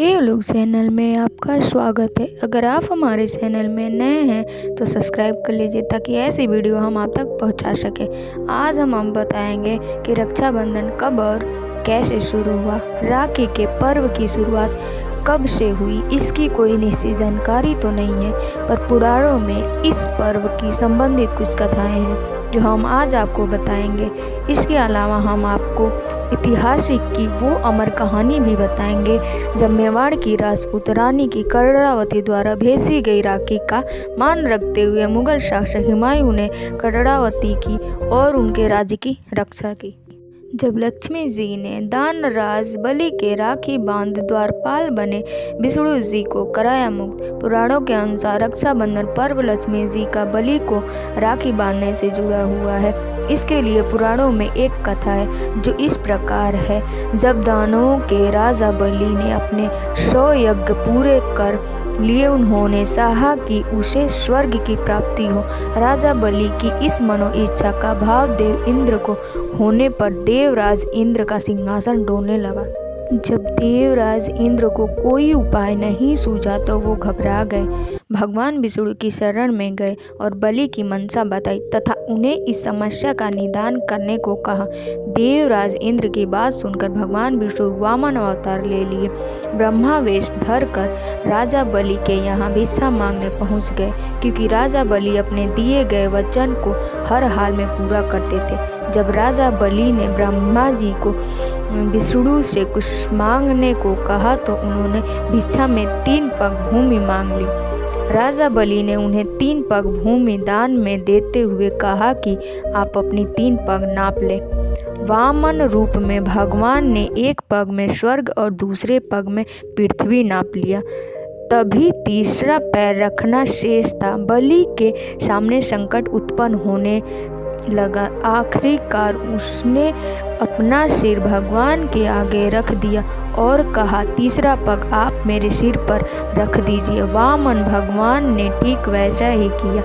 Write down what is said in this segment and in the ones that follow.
देवलोक चैनल में आपका स्वागत है। अगर आप हमारे चैनल में नए हैं तो सब्सक्राइब कर लीजिए ताकि ऐसी वीडियो हम आप तक पहुंचा सके। आज हम बताएंगे कि रक्षाबंधन कब और कैसे शुरू हुआ। राखी के पर्व की शुरुआत कब से हुई इसकी कोई निश्चित जानकारी तो नहीं है, पर पुराणों में इस पर्व की संबंधित कुछ कथाएं हैं जो हम आज आपको बताएंगे। इसके अलावा हम आपको ऐतिहासिक की वो अमर कहानी भी बताएंगे जब मेवाड़ की राजपूत रानी की कर्णावती द्वारा भेजी गई राखी का मान रखते हुए मुगल शासक हुमायूं ने कर्णावती की और उनके राज्य की रक्षा की। जब लक्ष्मी जी ने दानराज बलि के राखी बांध द्वारपाल बने विष्णु जी को कराया मुक्त। पुराणों के अनुसार रक्षाबंधन पर्व लक्ष्मी जी का बलि को राखी बांधने से जुड़ा हुआ है। इसके लिए पुराणों में एक कथा है जो इस प्रकार है। जब दानवों के राजा बलि ने अपने 100 यज्ञ पूरे कर लिए, उन्होंने चाहा कि उसे स्वर्ग की प्राप्ति हो। राजा बलि की इस मनो इच्छा का भाव देव इंद्र को होने पर देवराज इंद्र का सिंहासन डोलने लगा। जब देवराज इंद्र को कोई उपाय नहीं सूझा तो वो घबरा गए, भगवान विष्णु की शरण में गए और बलि की मंशा बताई तथा उन्हें इस समस्या का निदान करने को कहा। देवराज इंद्र की बात सुनकर भगवान विष्णु वामन अवतार ले लिए ब्रह्मा वेश धर कर राजा बलि के यहाँ भिक्षा मांगने पहुँच गए, क्योंकि राजा बलि अपने दिए गए वचन को हर हाल में पूरा करते थे। जब राजा बलि ने ब्रह्मा जी को विष्णु से कुछ मांगने को कहा तो उन्होंने भिक्षा में 3 पग भूमि मांग ली। राजा बलि ने उन्हें 3 पग भूमि दान में देते हुए कहा कि आप अपनी 3 पग नाप लें। वामन रूप में भगवान ने एक पग में स्वर्ग और दूसरे पग में पृथ्वी नाप लिया। तभी तीसरा पैर रखना शेष था। बलि के सामने संकट उत्पन्न होने लगा। आखिरकार उसने अपना सिर भगवान के आगे रख दिया और कहा, तीसरा पग आप मेरे सिर पर रख दीजिए। वामन भगवान ने ठीक वैसा ही किया।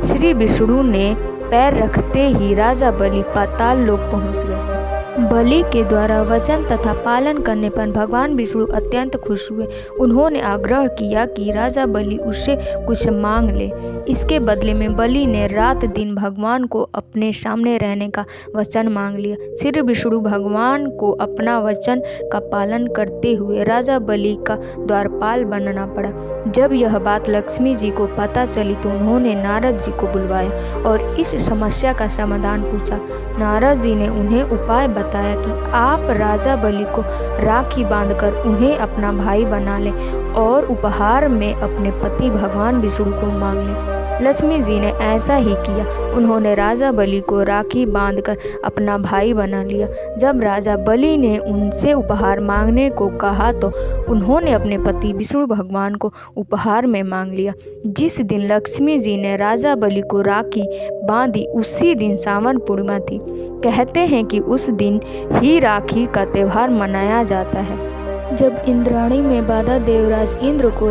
श्री विष्णु ने पैर रखते ही राजा बलि पाताल लोक पहुंच गए। बलि के द्वारा वचन तथा पालन करने पर भगवान विष्णु अत्यंत खुश हुए। उन्होंने आग्रह किया कि राजा बलि उससे कुछ मांग ले। इसके बदले में बलि ने रात दिन भगवान को अपने सामने रहने का वचन मांग लिया। श्री विष्णु भगवान को अपना वचन का पालन करते हुए राजा बलि का द्वारपाल बनना पड़ा। जब यह बात लक्ष्मी जी को पता चली तो उन्होंने नारद जी को बुलवाया और इस समस्या का समाधान पूछा। नारद जी ने उन्हें उपाय बताया कि आप राजा बलि को राखी बांधकर उन्हें अपना भाई बना लें और उपहार में अपने पति भगवान विष्णु को मांग लें। लक्ष्मी जी ने ऐसा ही किया। उन्होंने राजा बलि को राखी बांधकर अपना भाई बना लिया। जब राजा बलि ने उनसे उपहार मांगने को कहा तो उन्होंने अपने पति विष्णु भगवान को उपहार में मांग लिया। जिस दिन लक्ष्मी जी ने राजा बलि को राखी बांधी उसी दिन सावन पूर्णिमा थी। कहते हैं कि उस दिन ही राखी का त्यौहार मनाया जाता है। जब इंद्राणी में बाधा देवराज इंद्र को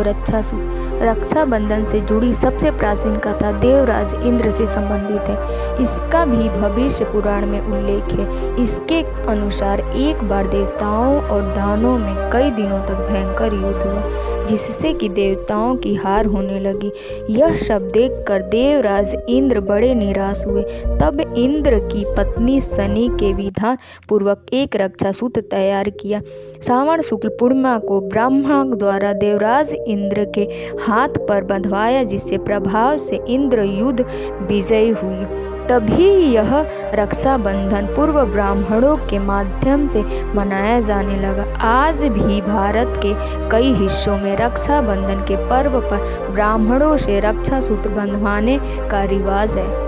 रक्षाबंधन से जुड़ी सबसे प्राचीन कथा देवराज इंद्र से संबंधित है। इसका भी भविष्य पुराण में उल्लेख है। इसके अनुसार एक बार देवताओं और दानवों में कई दिनों तक भयंकर युद्ध हुआ, जिससे कि देवताओं की हार होने लगी। यह सब देखकर देवराज इंद्र बड़े निराश हुए। तब इंद्र की पत्नी शनि के विधान पूर्वक एक रक्षा सूत्र तैयार किया। सावन शुक्ल पूर्णिमा को ब्रह्मा द्वारा देवराज इंद्र के हाथ पर बंधवाया, जिससे प्रभाव से इंद्र युद्ध विजयी हुई। तभी यह रक्षाबंधन पूर्व ब्राह्मणों के माध्यम से मनाया जाने लगा। आज भी भारत के कई हिस्सों में रक्षाबंधन के पर्व पर ब्राह्मणों से रक्षा सूत्र बंधवाने का रिवाज है।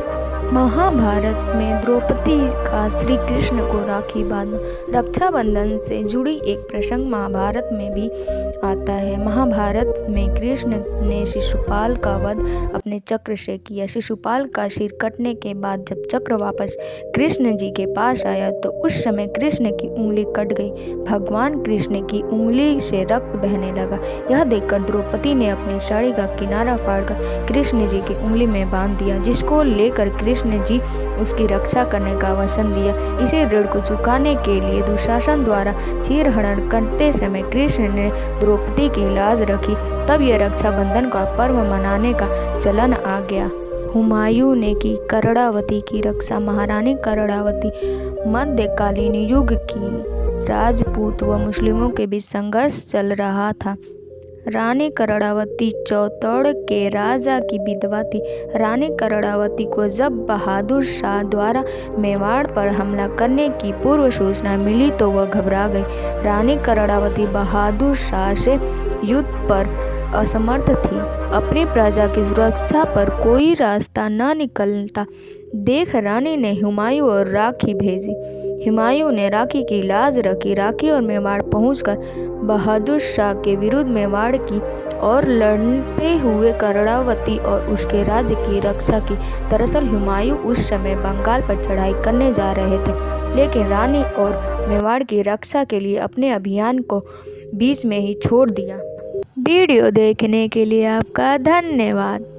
महाभारत में द्रौपदी का श्री कृष्ण को राखी बांधना। रक्षाबंधन से जुड़ी एक प्रसंग महाभारत में भी आता है। महाभारत में कृष्ण ने शिशुपाल का वध अपने चक्र से किया। शिशुपाल का सिर कटने के बाद जब चक्र वापस कृष्ण जी के पास आया तो उस समय कृष्ण की उंगली कट गई। भगवान कृष्ण की उंगली से रक्त बहने लगा। यह देखकर द्रौपदी ने अपनी साड़ी का किनारा फाड़कर कृष्ण जी की उंगली में बांध दिया, जिसको लेकर कृष्ण कृष्ण जी उसकी रक्षा करने का वचन दिया। इसी ऋण को चुकाने के लिए दुशासन द्वारा चीरहरण करते समय कृष्ण ने द्रौपदी की लाज रखी। तब यह रक्षाबंधन का पर्व मनाने का चलन आ गया। हुमायूं ने की कर्णावती की रक्षा। महारानी कर्णावती मध्यकालीन युग की राजपूत व मुस्लिमों के बीच संघर्ष चल रहा था। रानी कर्णावती चौतौड़ के राजा की विधवा थी। रानी कर्णावती को जब बहादुर शाह द्वारा मेवाड़ पर हमला करने की पूर्व सूचना मिली तो वह घबरा गई। रानी कर्णावती बहादुर शाह से युद्ध पर असमर्थ थी। अपनी प्रजा की सुरक्षा पर कोई रास्ता न निकलता देख रानी ने हुमायूं और राखी भेजी। हुमायूं ने राखी की लाज रखी। राखी और मेवाड़ पहुंचकर बहादुर शाह के विरुद्ध मेवाड़ की और लड़ते हुए कर्णावती और उसके राज्य की रक्षा की। दरअसल हुमायूं उस समय बंगाल पर चढ़ाई करने जा रहे थे, लेकिन रानी और मेवाड़ की रक्षा के लिए अपने अभियान को बीच में ही छोड़ दिया। वीडियो देखने के लिए आपका धन्यवाद।